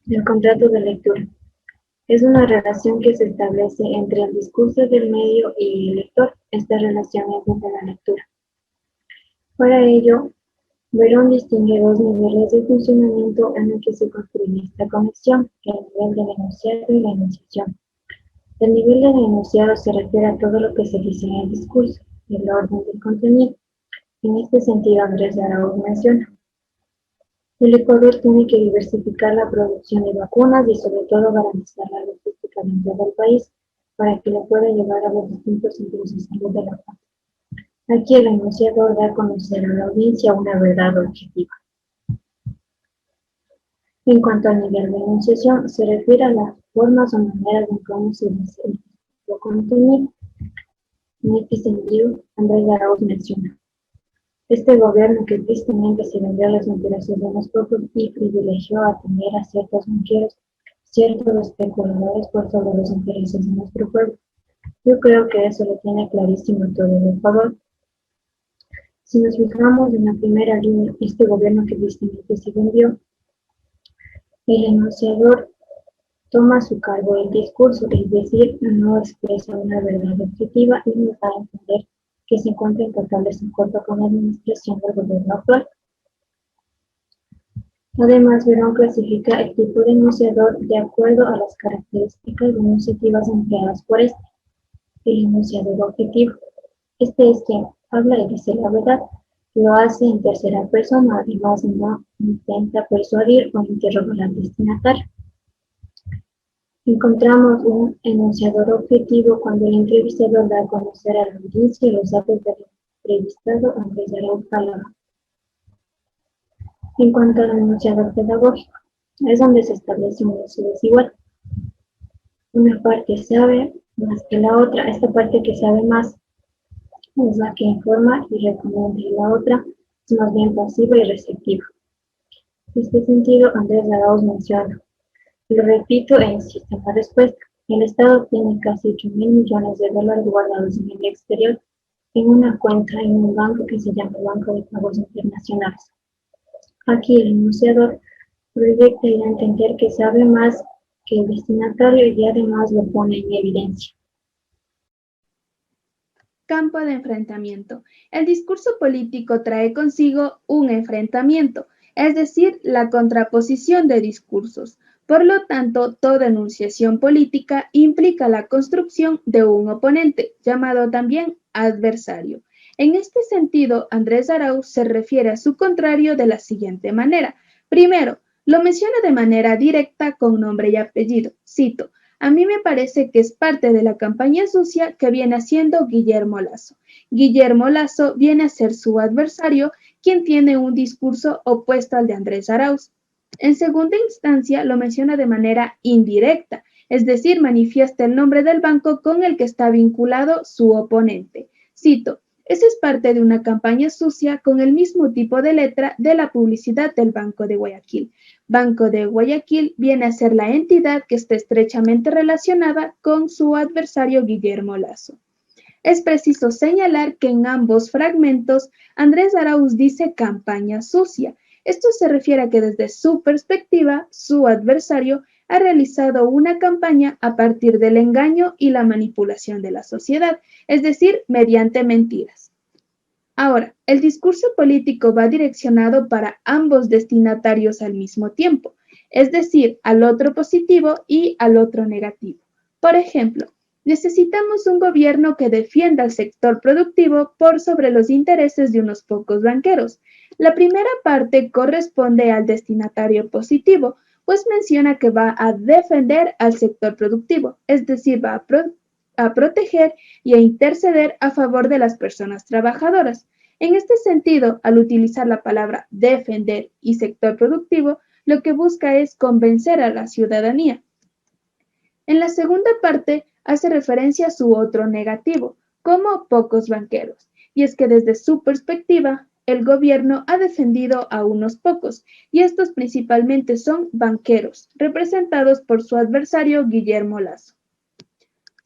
El contrato de lectura es una relación que se establece entre el discurso del medio y el lector. Esta relación es desde la lectura. Para ello, Verón distingue dos niveles de funcionamiento en el que se construye esta conexión: el nivel del enunciado y la enunciación. El nivel del enunciado se refiere a todo lo que se dice en el discurso, el orden del contenido. En este sentido, Andrés Arauz menciona: el Ecuador tiene que diversificar la producción de vacunas y sobre todo garantizar la logística dentro del país para que lo pueda llevar a los distintos centros de salud de la patria. Aquí el enunciador da a conocer a la audiencia una verdad objetiva. En cuanto al nivel de enunciación, se refiere a las formas o maneras en cómo se dice el contenido. En este sentido, Andrés Arauz menciona: este gobierno que tristemente se vendió a las intereses de unos pocos y privilegió atender a ciertos banqueros, ciertos especuladores por sobre los intereses de nuestro pueblo. Yo creo que eso lo tiene clarísimo todo el Ecuador. Si nos fijamos en la primera línea, este gobierno que tristemente se vendió, el enunciador toma a su cargo el discurso, es decir, no expresa una verdad objetiva y nos da a entender que se encuentra en total desacuerdo con la administración del gobierno actual. Además, Verón clasifica el tipo de enunciador de acuerdo a las características enunciativas empleadas por este. El enunciador objetivo: este es quien habla y dice la verdad, lo hace en tercera persona, además no intenta persuadir o interrogar al destinatario. Encontramos un enunciador objetivo cuando el entrevistador da a conocer a la audiencia los datos del entrevistado antes de la palabra. En cuanto al enunciador pedagógico, es donde se establece un uso desigual. Una parte sabe más que la otra. Esta parte que sabe más es la que informa y recomienda, y la otra es más bien pasiva y receptiva. En este sentido, Andrés Arauz menciona: lo repito e insisto en la respuesta, el Estado tiene casi 8.000 millones de dólares guardados en el exterior, en una cuenta en un banco que se llama Banco de Pagos Internacionales. Aquí el enunciador proyecta y da a entender que sabe más que el destinatario y además lo pone en evidencia. Campo de enfrentamiento. El discurso político trae consigo un enfrentamiento, es decir, la contraposición de discursos. Por lo tanto, toda enunciación política implica la construcción de un oponente, llamado también adversario. En este sentido, Andrés Arauz se refiere a su contrario de la siguiente manera. Primero, lo menciona de manera directa con nombre y apellido. Cito: a mí me parece que es parte de la campaña sucia que viene haciendo Guillermo Lasso. Guillermo Lasso viene a ser su adversario, quien tiene un discurso opuesto al de Andrés Arauz. En segunda instancia, lo menciona de manera indirecta, es decir, manifiesta el nombre del banco con el que está vinculado su oponente. Cito: esa es parte de una campaña sucia con el mismo tipo de letra de la publicidad del Banco de Guayaquil. Banco de Guayaquil viene a ser la entidad que está estrechamente relacionada con su adversario Guillermo Lasso. Es preciso señalar que en ambos fragmentos Andrés Arauz dice campaña sucia. Esto se refiere a que desde su perspectiva, su adversario ha realizado una campaña a partir del engaño y la manipulación de la sociedad, es decir, mediante mentiras. Ahora, el discurso político va direccionado para ambos destinatarios al mismo tiempo, es decir, al otro positivo y al otro negativo. Por ejemplo, necesitamos un gobierno que defienda al sector productivo por sobre los intereses de unos pocos banqueros. La primera parte corresponde al destinatario positivo, pues menciona que va a defender al sector productivo, es decir, va a proteger y a interceder a favor de las personas trabajadoras. En este sentido, al utilizar la palabra defender y sector productivo, lo que busca es convencer a la ciudadanía. En la segunda parte, hace referencia a su otro negativo, como pocos banqueros, y es que desde su perspectiva, el gobierno ha defendido a unos pocos, y estos principalmente son banqueros, representados por su adversario Guillermo Lasso.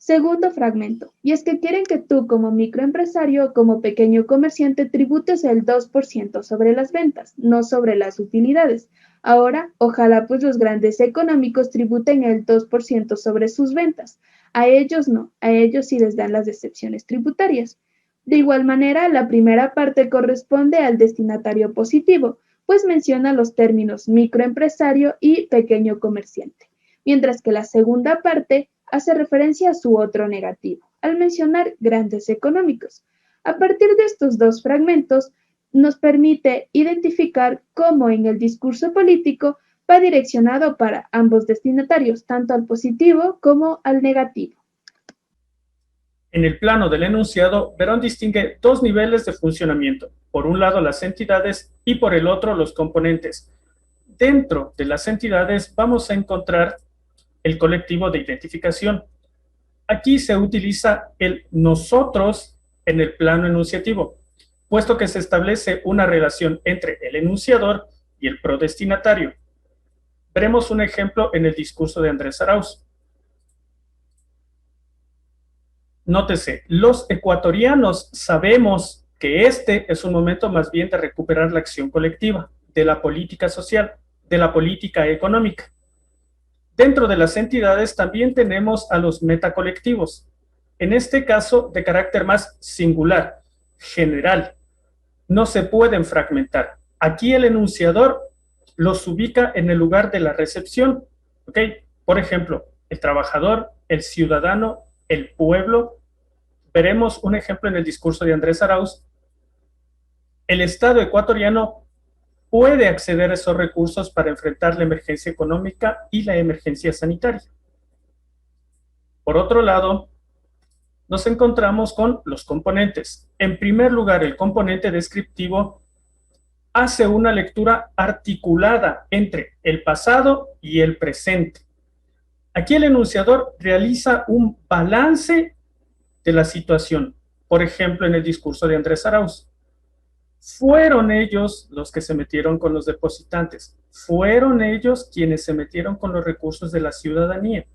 Segundo fragmento, y es que quieren que tú como microempresario o como pequeño comerciante tributes el 2% sobre las ventas, no sobre las utilidades. Ahora, ojalá pues los grandes económicos tributen el 2% sobre sus ventas. A ellos no, a ellos sí les dan las excepciones tributarias. De igual manera, la primera parte corresponde al destinatario positivo, pues menciona los términos microempresario y pequeño comerciante, mientras que la segunda parte hace referencia a su otro negativo, al mencionar grandes económicos. A partir de estos dos fragmentos, nos permite identificar cómo en el discurso político va direccionado para ambos destinatarios, tanto al positivo como al negativo. En el plano del enunciado, Verón distingue dos niveles de funcionamiento. Por un lado, las entidades y por el otro, los componentes. Dentro de las entidades vamos a encontrar el colectivo de identificación. Aquí se utiliza el nosotros en el plano enunciativo, puesto que se establece una relación entre el enunciador y el prodestinatario. Veremos un ejemplo en el discurso de Andrés Arauz. Nótese, los ecuatorianos sabemos que este es un momento más bien de recuperar la acción colectiva, de la política social, de la política económica. Dentro de las entidades también tenemos a los metacolectivos, en este caso de carácter más singular, general. No se pueden fragmentar. Aquí el enunciador los ubica en el lugar de la recepción. ¿Ok? Por ejemplo, el trabajador, el ciudadano, el pueblo. Veremos un ejemplo en el discurso de Andrés Arauz. El Estado ecuatoriano puede acceder a esos recursos para enfrentar la emergencia económica y la emergencia sanitaria. Por otro lado, nos encontramos con los componentes. En primer lugar, el componente descriptivo hace una lectura articulada entre el pasado y el presente. Aquí el enunciador realiza un balance de la situación. Por ejemplo, en el discurso de Andrés Arauz. Fueron ellos los que se metieron con los depositantes. Fueron ellos quienes se metieron con los recursos de la ciudadanía.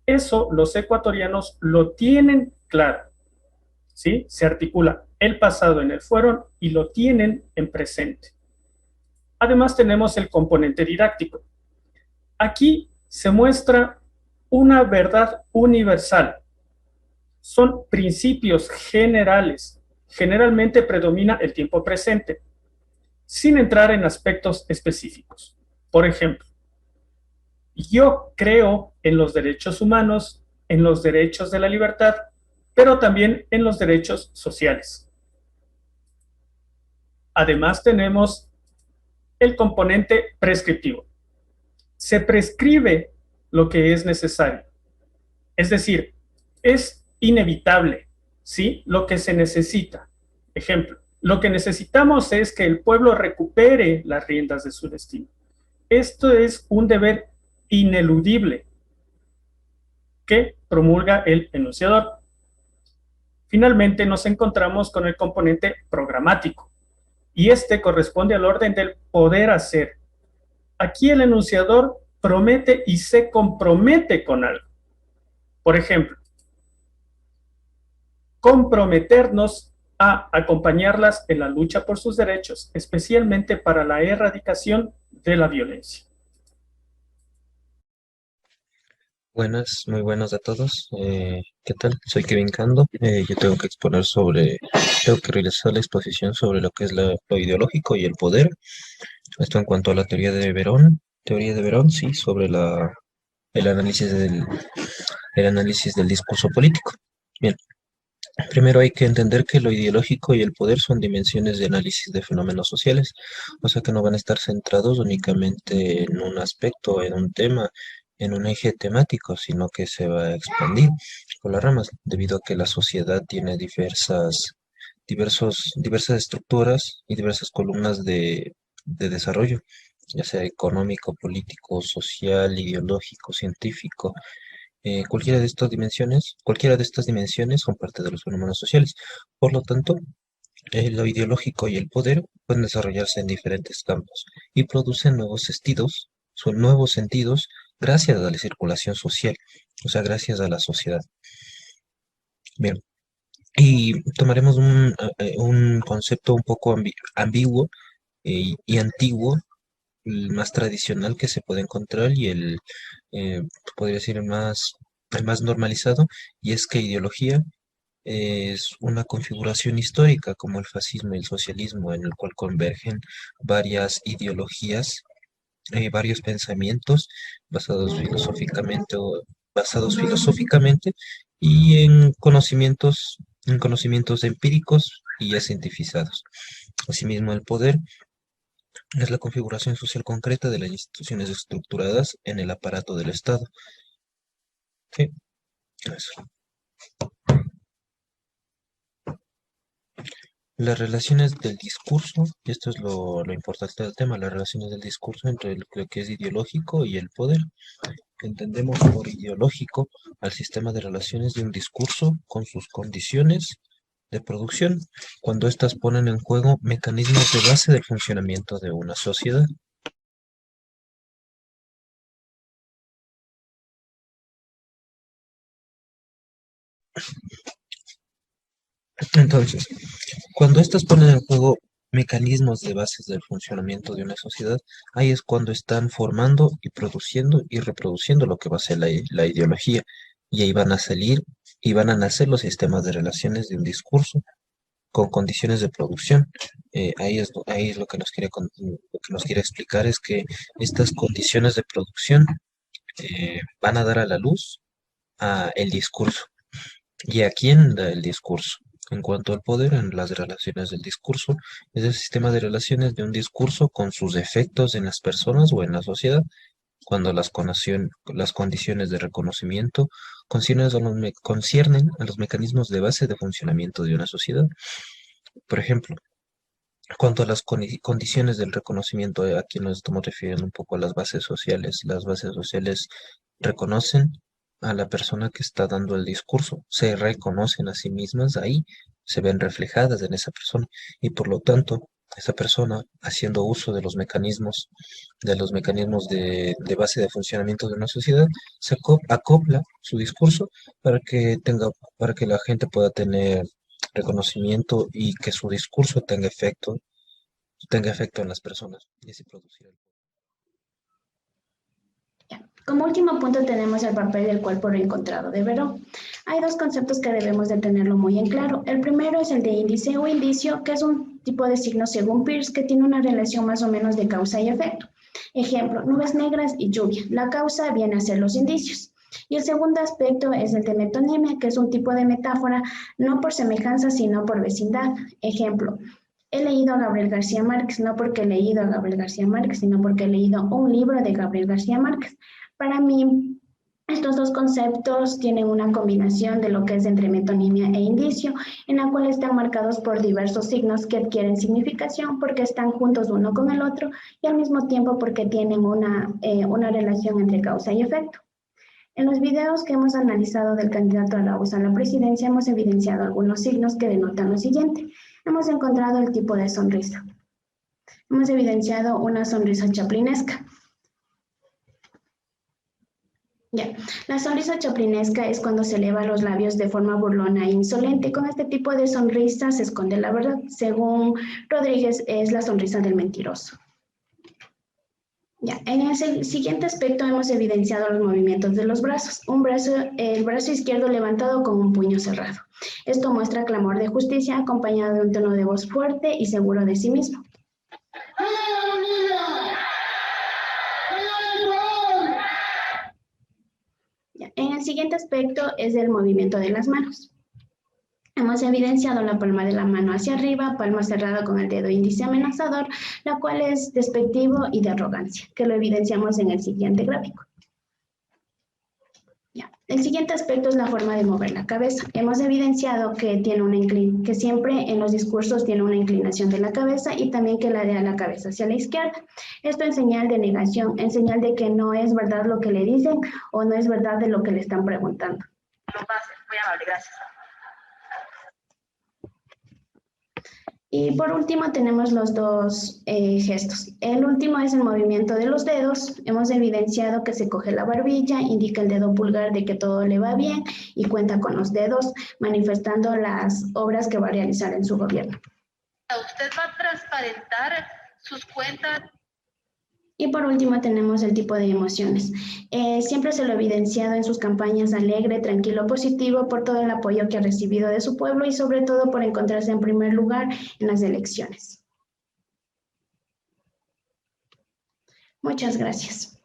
Eso los ecuatorianos lo tienen claro. ¿Sí? Se articula el pasado en el fueron y lo tienen en presente. Además tenemos el componente didáctico. Aquí se muestra una verdad universal. Son principios generales. Generalmente predomina el tiempo presente, sin entrar en aspectos específicos. Por ejemplo, yo creo en los derechos humanos, en los derechos de la libertad, pero también en los derechos sociales. Además tenemos el componente prescriptivo. Se prescribe lo que es necesario. Es decir, es inevitable, ¿sí? Lo que se necesita. Ejemplo, lo que necesitamos es que el pueblo recupere las riendas de su destino. Esto es un deber ineludible que promulga el enunciador. Finalmente nos encontramos con el componente programático y este corresponde al orden del poder hacer. Aquí el enunciador promete y se compromete con algo. Por ejemplo, comprometernos a acompañarlas en la lucha por sus derechos, especialmente para la erradicación de la violencia. Buenas, muy buenas a todos. ¿Qué tal? Soy Kevin Cando. Yo tengo que tengo que realizar la exposición sobre lo que es lo ideológico y el poder. Esto en cuanto a la teoría de Verón, sí, sobre el el análisis del discurso político. Bien, primero hay que entender que lo ideológico y el poder son dimensiones de análisis de fenómenos sociales, o sea que no van a estar centrados únicamente en un aspecto, en un tema, en un eje temático, sino que se va a expandir por las ramas, debido a que la sociedad tiene diversas estructuras y diversas columnas de desarrollo, ya sea económico, político, social, ideológico, científico. Cualquiera de estas dimensiones son parte de los fenómenos sociales. Por lo tanto, lo ideológico y el poder pueden desarrollarse en diferentes campos y producen nuevos sentidos gracias a la circulación social, o sea, gracias a la sociedad. Bien, y tomaremos un concepto un poco ambiguo y antiguo, el más tradicional que se puede encontrar y eh, podría decir, el más normalizado, y es que ideología es una configuración histórica como el fascismo y el socialismo, en el cual convergen varias ideologías, varios pensamientos basados filosóficamente basados filosóficamente y en conocimientos empíricos y ya cientificados. Asimismo, el poder es la configuración social concreta de las instituciones estructuradas en el aparato del Estado. Sí, eso. Las relaciones del discurso, y esto es lo importante del tema, las relaciones del discurso entre lo que es ideológico y el poder. Entendemos por ideológico al sistema de relaciones de un discurso con sus condiciones de producción, cuando éstas ponen en juego mecanismos de base del funcionamiento de una sociedad. Entonces, cuando éstas ponen en juego mecanismos de bases del funcionamiento de una sociedad, ahí es cuando están formando y produciendo y reproduciendo lo que va a ser la ideología. Y ahí van a salir y van a nacer los sistemas de relaciones de un discurso con condiciones de producción. Ahí es lo que lo que nos quiere explicar es que estas condiciones de producción van a dar a la luz a el discurso. ¿Y a quién da el discurso? En cuanto al poder, en las relaciones del discurso, es el sistema de relaciones de un discurso con sus efectos en las personas o en la sociedad, cuando las condiciones de reconocimiento conciernen a los mecanismos de base de funcionamiento de una sociedad. Por ejemplo, cuanto a las condiciones del reconocimiento, aquí nos estamos refiriendo un poco a las bases sociales reconocen a la persona que está dando el discurso, se reconocen a sí mismas ahí, se ven reflejadas en esa persona y por lo tanto, esa persona haciendo uso de los mecanismos de base de funcionamiento de una sociedad, acopla su discurso para que la gente pueda tener reconocimiento y que su discurso tenga efecto en las personas y así producir el Como último punto tenemos el papel del cuerpo reencontrado de Verón. Hay dos conceptos que debemos de tenerlo muy en claro. El primero es el de índice o indicio, que es un tipo de signo según Peirce que tiene una relación más o menos de causa y efecto. Ejemplo, nubes negras y lluvia. La causa viene a ser los indicios. Y el segundo aspecto es el de metonimia, que es un tipo de metáfora no por semejanza, sino por vecindad. Ejemplo, he leído a Gabriel García Márquez, no porque he leído a Gabriel García Márquez, sino porque he leído un libro de Gabriel García Márquez. Para mí, estos dos conceptos tienen una combinación de lo que es entre metonimia e indicio, en la cual están marcados por diversos signos que adquieren significación porque están juntos uno con el otro y al mismo tiempo porque tienen una relación entre causa y efecto. En los videos que hemos analizado del candidato Arauz a la presidencia hemos evidenciado algunos signos que denotan lo siguiente. Hemos encontrado el tipo de sonrisa. Hemos evidenciado una sonrisa chaplinesca. Ya, la sonrisa chaplinesca es cuando se eleva los labios de forma burlona e insolente. Con este tipo de sonrisa se esconde la verdad. Según Rodríguez, es la sonrisa del mentiroso. Ya, en el siguiente aspecto hemos evidenciado los movimientos de los brazos. El brazo izquierdo levantado con un puño cerrado. Esto muestra clamor de justicia acompañado de un tono de voz fuerte y seguro de sí mismo. Ya, en el siguiente aspecto es el movimiento de las manos. Hemos evidenciado la palma de la mano hacia arriba, palma cerrada con el dedo índice amenazador, la cual es despectivo y de arrogancia, que lo evidenciamos en el siguiente gráfico. Ya. El siguiente aspecto es la forma de mover la cabeza. Hemos evidenciado que que siempre en los discursos tiene una inclinación de la cabeza y también que ladea la cabeza hacia la izquierda. Esto en señal de negación, en señal de que no es verdad lo que le dicen o no es verdad de lo que le están preguntando. Muy amable, gracias. Y por último tenemos los dos gestos. El último es el movimiento de los dedos. Hemos evidenciado que se coge la barbilla, indica el dedo pulgar de que todo le va bien y cuenta con los dedos, manifestando las obras que va a realizar en su gobierno. Usted va a transparentar sus cuentas. Y por último tenemos el tipo de emociones. Siempre se lo ha evidenciado en sus campañas alegre, tranquilo, positivo por todo el apoyo que ha recibido de su pueblo y sobre todo por encontrarse en primer lugar en las elecciones. Muchas gracias.